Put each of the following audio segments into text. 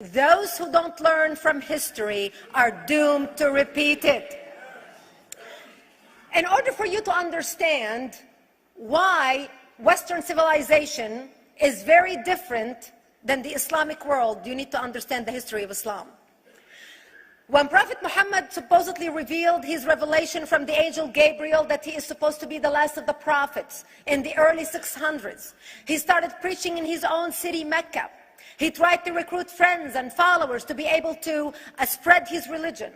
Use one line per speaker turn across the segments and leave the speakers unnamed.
Those who don't learn from history are doomed to repeat it. In order for you to understand why Western civilization is very different than the Islamic world, you need to understand the history of Islam. When Prophet Muhammad supposedly revealed his revelation from the angel Gabriel that he is supposed to be the last of the prophets in the early 600s, he started preaching in his own city, Mecca. He tried to recruit friends and followers to be able to spread his religion.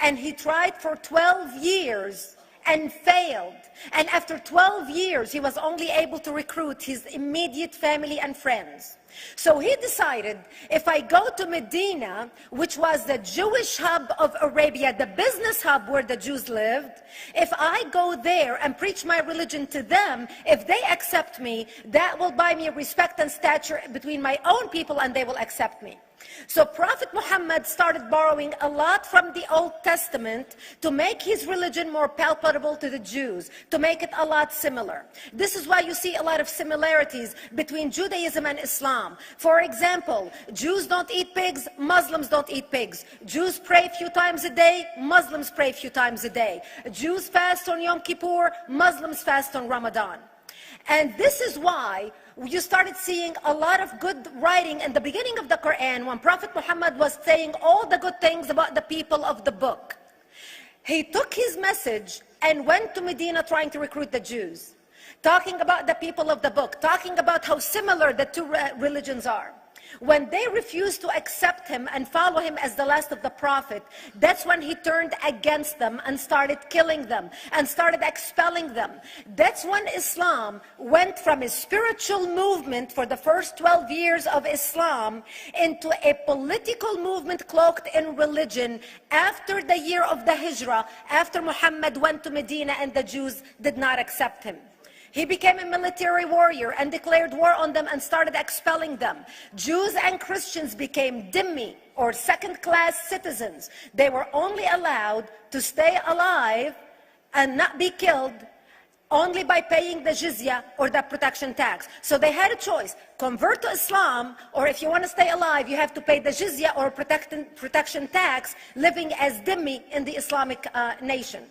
And he tried for 12 years and failed. And after 12 years, he was only able to recruit his immediate family and friends. So he decided, if I go to Medina, which was the Jewish hub of Arabia, the business hub where the Jews lived, if I go there and preach my religion to them, if they accept me, that will buy me respect and stature between my own people, and they will accept me. So Prophet Muhammad started borrowing a lot from the Old Testament to make his religion more palpable to the Jews, to make it a lot similar. This is why you see a lot of similarities between Judaism and Islam. For example, Jews don't eat pigs, Muslims don't eat pigs. Jews pray a few times a day, Muslims pray a few times a day. Jews fast on Yom Kippur, Muslims fast on Ramadan. And this is why you started seeing a lot of good writing in the beginning of the Quran when Prophet Muhammad was saying all the good things about the people of the book. He took his message and went to Medina trying to recruit the Jews, talking about the people of the book, talking about how similar the two religions are. When they refused to accept him and follow him as the last of the prophet, that's when he turned against them and started killing them and started expelling them. That's when Islam went from a spiritual movement for the first 12 years of Islam into a political movement cloaked in religion after the year of the Hijrah, after Muhammad went to Medina and the Jews did not accept him. He became a military warrior and declared war on them and started expelling them. Jews and Christians became dhimmi, or second-class citizens. They were only allowed to stay alive and not be killed only by paying the jizya or the protection tax. So they had a choice: convert to Islam, or if you want to stay alive, you have to pay the jizya or protection tax, living as dhimmi in the Islamic nation.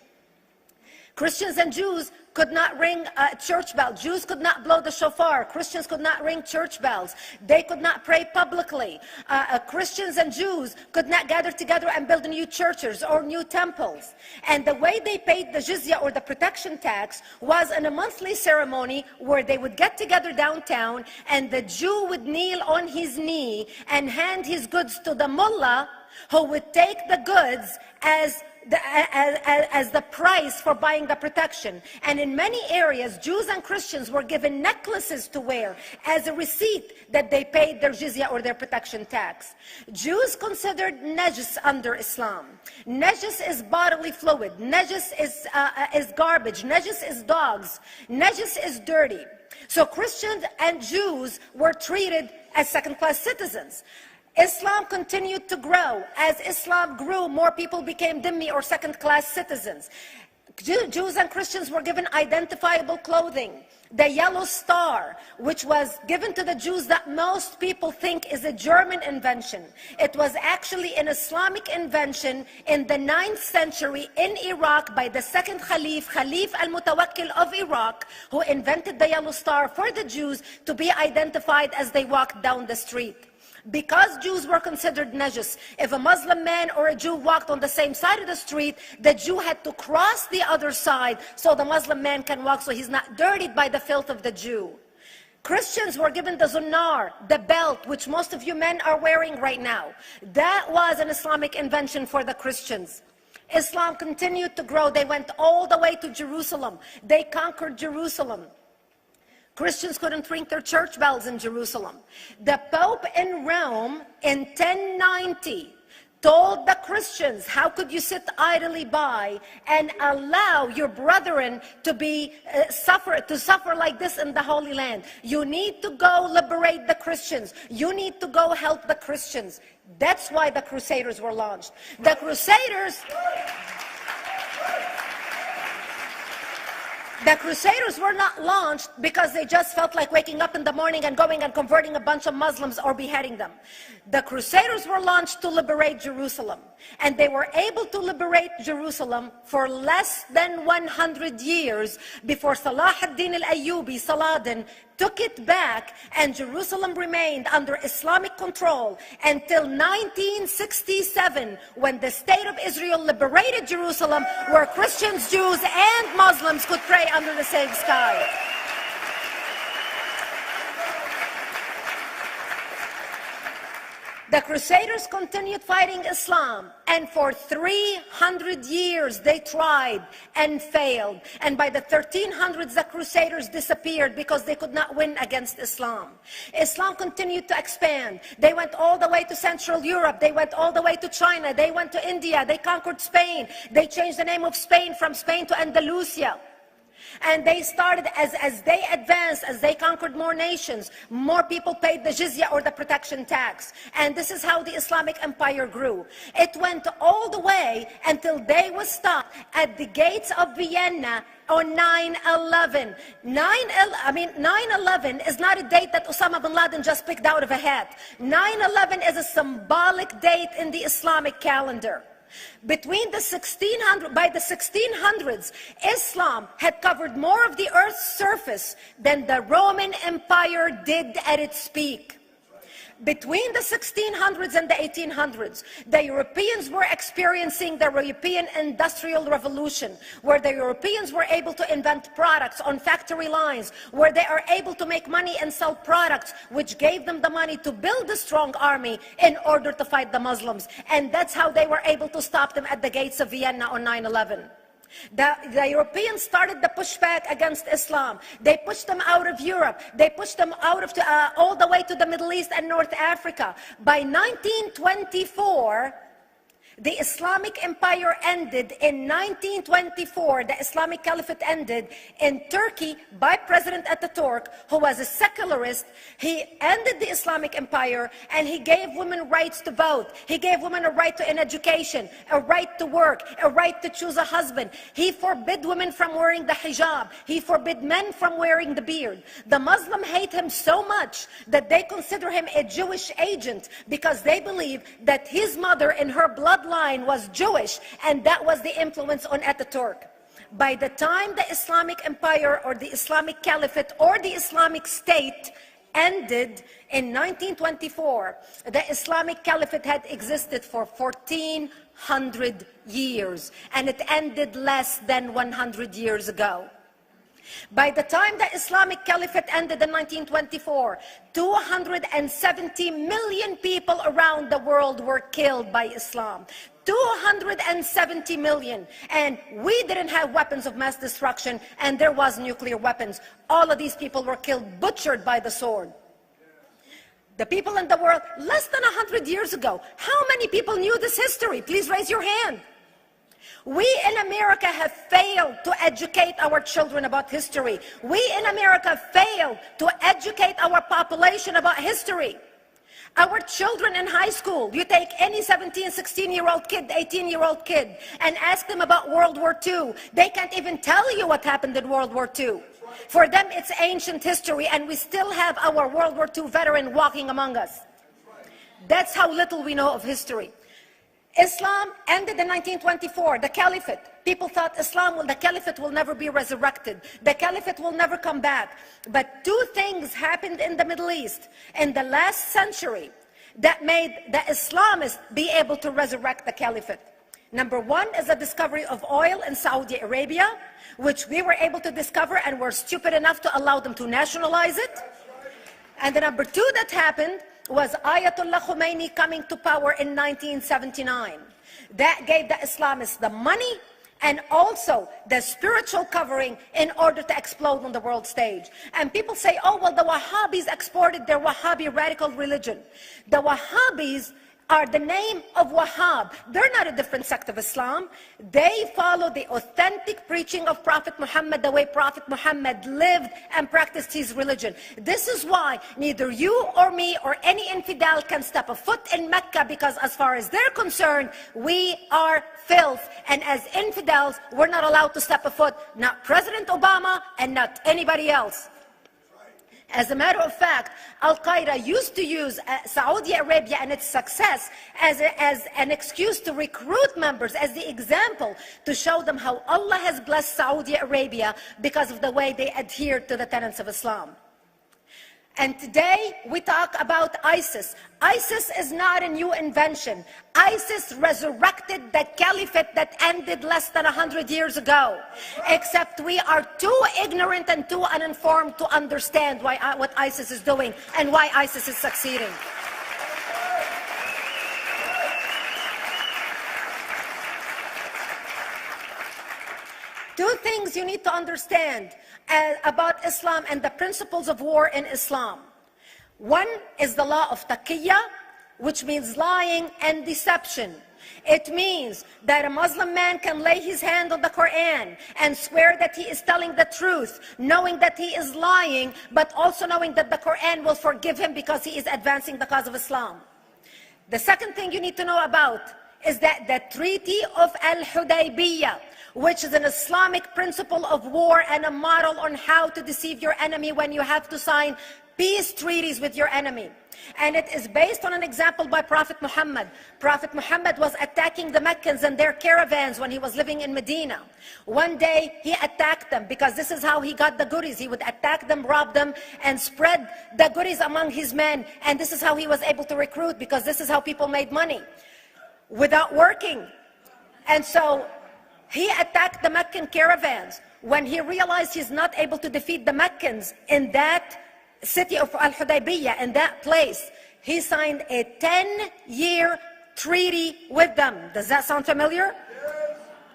Christians and Jews could not ring church bells. Jews could not blow the shofar. Christians could not ring church bells. They could not pray publicly. Christians and Jews could not gather together and build new churches or new temples. And the way they paid the jizya or the protection tax was in a monthly ceremony where they would get together downtown and the Jew would kneel on his knee and hand his goods to the mullah, who would take the goods as the price for buying the protection. And in many areas, Jews and Christians were given necklaces to wear as a receipt that they paid their jizya or their protection tax. Jews considered najis under Islam. Najis is bodily fluid. Najis is garbage. Najis is dogs. Najis is dirty. So Christians and Jews were treated as second-class citizens. Islam continued to grow. As Islam grew, more people became dhimmi or second-class citizens. Jews and Christians were given identifiable clothing. The yellow star, which was given to the Jews that most people think is a German invention. It was actually an Islamic invention in the 9th century in Iraq by the second Khalif al-Mutawakkil of Iraq, who invented the yellow star for the Jews to be identified as they walked down the street. Because Jews were considered najis, if a Muslim man or a Jew walked on the same side of the street, the Jew had to cross the other side so the Muslim man can walk, so he's not dirtied by the filth of the Jew. Christians were given the zunnar, the belt, which most of you men are wearing right now. That was an Islamic invention for the Christians. Islam continued to grow. They went all the way to Jerusalem. They conquered Jerusalem. Christians couldn't ring their church bells in Jerusalem. The Pope in Rome in 1090 told the Christians, how could you sit idly by and allow your brethren to suffer like this in the Holy Land? You need to go liberate the Christians. You need to go help the Christians. That's why the Crusaders were launched. The Crusaders... The Crusaders were not launched because they just felt like waking up in the morning and going and converting a bunch of Muslims or beheading them. The Crusaders were launched to liberate Jerusalem. And they were able to liberate Jerusalem for less than 100 years before Salah ad-Din al-Ayyubi, Saladin, took it back, and Jerusalem remained under Islamic control until 1967, when the State of Israel liberated Jerusalem, where Christians, Jews, and Muslims could pray under the same sky. The Crusaders continued fighting Islam, and for 300 years they tried and failed. And by the 1300s, the Crusaders disappeared because they could not win against Islam. Islam continued to expand. They went all the way to Central Europe. They went all the way to China. They went to India. They conquered Spain. They changed the name of Spain from Spain to Andalusia. And they started, as they advanced, as they conquered more nations, more people paid the jizya, or the protection tax. And this is how the Islamic Empire grew. It went all the way until they was stopped at the gates of Vienna on 9/11. 9/11 is not a date that Osama bin Laden just picked out of a hat. 9/11 is a symbolic date in the Islamic calendar. By the 1600s, Islam had covered more of the earth's surface than the Roman Empire did at its peak. Between the 1600s and the 1800s, the Europeans were experiencing the European Industrial Revolution, where the Europeans were able to invent products on factory lines, where they are able to make money and sell products, which gave them the money to build a strong army in order to fight the Muslims. And that's how they were able to stop them at the gates of Vienna on 9/11. The Europeans started the pushback against Islam. They pushed them out of Europe. They pushed them out of all the way to the Middle East and North Africa. By 1924, the Islamic Empire ended. In 1924, the Islamic Caliphate ended in Turkey by President Ataturk, who was a secularist. He ended the Islamic Empire, and he gave women rights to vote. He gave women a right to an education, a right to work, a right to choose a husband. He forbid women from wearing the hijab. He forbid men from wearing the beard. The Muslims hate him so much that they consider him a Jewish agent, because they believe that his mother in her bloodline was Jewish, and that was the influence on Ataturk. By the time the Islamic Empire, or the Islamic Caliphate, or the Islamic State ended in 1924, the Islamic Caliphate had existed for 1400 years, and it ended less than 100 years ago. By the time the Islamic Caliphate ended in 1924, 270 million people around the world were killed by Islam. 270 million. And we didn't have weapons of mass destruction, and there was nuclear weapons. All of these people were killed, butchered by the sword. The people in the world, less than 100 years ago, how many people knew this history? Please raise your hand. We in America have failed to educate our children about history. We in America failed to educate our population about history. Our children in high school, you take any 17, 16-year-old kid, 18-year-old kid, and ask them about World War II. They can't even tell you what happened in World War II. For them, it's ancient history, and we still have our World War II veteran walking among us. That's how little we know of history. Islam ended in 1924, the Caliphate. People thought the Caliphate will never be resurrected. The Caliphate will never come back. But two things happened in the Middle East in the last century that made the Islamists be able to resurrect the Caliphate. Number one is the discovery of oil in Saudi Arabia, which we were able to discover and were stupid enough to allow them to nationalize it. And the number two that happened was Ayatollah Khomeini coming to power in 1979. That gave the Islamists the money and also the spiritual covering in order to explode on the world stage. And people say, oh, well, the Wahhabis exported their Wahhabi radical religion. The Wahhabis are the name of Wahhab. They're not a different sect of Islam. They follow the authentic preaching of Prophet Muhammad, the way Prophet Muhammad lived and practiced his religion. This is why neither you or me or any infidel can step a foot in Mecca, because as far as they're concerned, we are filth. And as infidels, we're not allowed to step a foot, not President Obama and not anybody else. As a matter of fact, Al-Qaeda used to use Saudi Arabia and its success as an excuse to recruit members, as the example to show them how Allah has blessed Saudi Arabia because of the way they adhere to the tenets of Islam. And today we talk about ISIS. ISIS is not a new invention. ISIS resurrected the caliphate that ended less than 100 years ago. Except we are too ignorant and too uninformed to understand what ISIS is doing and why ISIS is succeeding. Two things you need to understand about Islam and the principles of war in Islam. One is the law of taqiyya, which means lying and deception. It means that a Muslim man can lay his hand on the Quran and swear that he is telling the truth, knowing that he is lying, but also knowing that the Quran will forgive him because he is advancing the cause of Islam. The second thing you need to know about is that the Treaty of Al-Hudaybiyah, which is an Islamic principle of war and a model on how to deceive your enemy when you have to sign peace treaties with your enemy. And it is based on an example by Prophet Muhammad. Prophet Muhammad was attacking the Meccans and their caravans when he was living in Medina. One day he attacked them because this is how he got the goodies. He would attack them, rob them, and spread the goodies among his men. And this is how he was able to recruit, because this is how people made money without working. And so he attacked the Meccan caravans. When he realized he's not able to defeat the Meccans in that city of Al-Hudaybiyah, in that place, he signed a 10-year treaty with them. Does that sound familiar?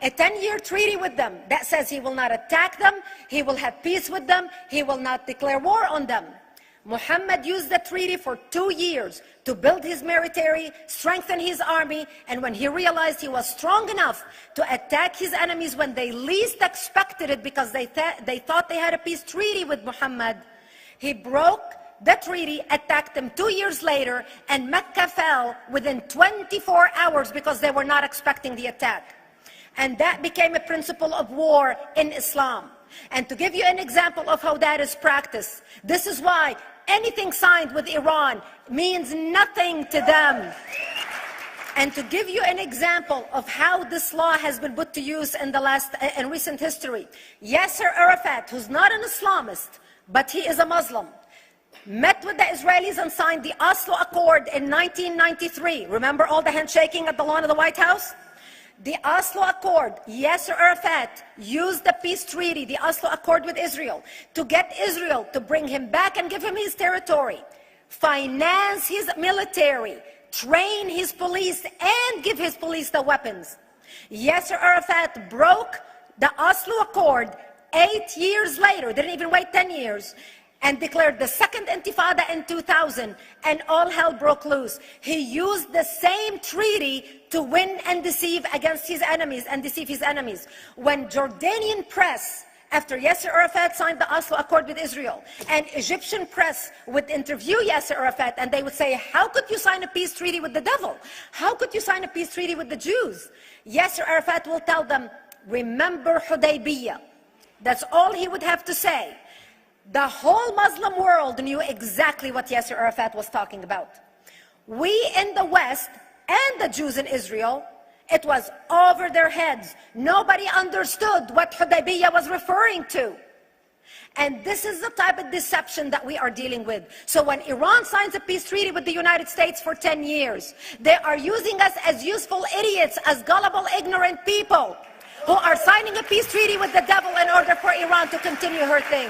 A 10-year treaty with them that says he will not attack them, he will have peace with them, he will not declare war on them. Muhammad used the treaty for 2 years to build his military, strengthen his army, and when he realized he was strong enough to attack his enemies when they least expected it, because they thought they had a peace treaty with Muhammad, he broke the treaty, attacked them 2 years later, and Mecca fell within 24 hours because they were not expecting the attack. And that became a principle of war in Islam. And to give you an example of how that is practiced, this is why anything signed with Iran means nothing to them. And to give you an example of how this law has been put to use in recent history, Yasser Arafat, who's not an Islamist, but he is a Muslim, met with the Israelis and signed the Oslo Accord in 1993. Remember all the handshaking at the lawn of the White House? The Oslo Accord, Yasser Arafat used the peace treaty, the Oslo Accord with Israel, to get Israel to bring him back and give him his territory, finance his military, train his police, and give his police the weapons. Yasser Arafat broke the Oslo Accord 8 years later, didn't even wait 10 years, and declared the second intifada in 2000, and all hell broke loose. He used the same treaty to win and deceive against his enemies and deceive his enemies. When Jordanian press, after Yasser Arafat signed the Oslo Accord with Israel, and Egyptian press would interview Yasser Arafat, and they would say, how could you sign a peace treaty with the devil? How could you sign a peace treaty with the Jews? Yasser Arafat will tell them, remember Hudaybiyah. That's all he would have to say. The whole Muslim world knew exactly what Yasser Arafat was talking about. We in the West and the Jews in Israel, it was over their heads. Nobody understood what Hudaybiyah was referring to. And this is the type of deception that we are dealing with. So when Iran signs a peace treaty with the United States for 10 years, they are using us as useful idiots, as gullible, ignorant people who are signing a peace treaty with the devil in order for Iran to continue her thing.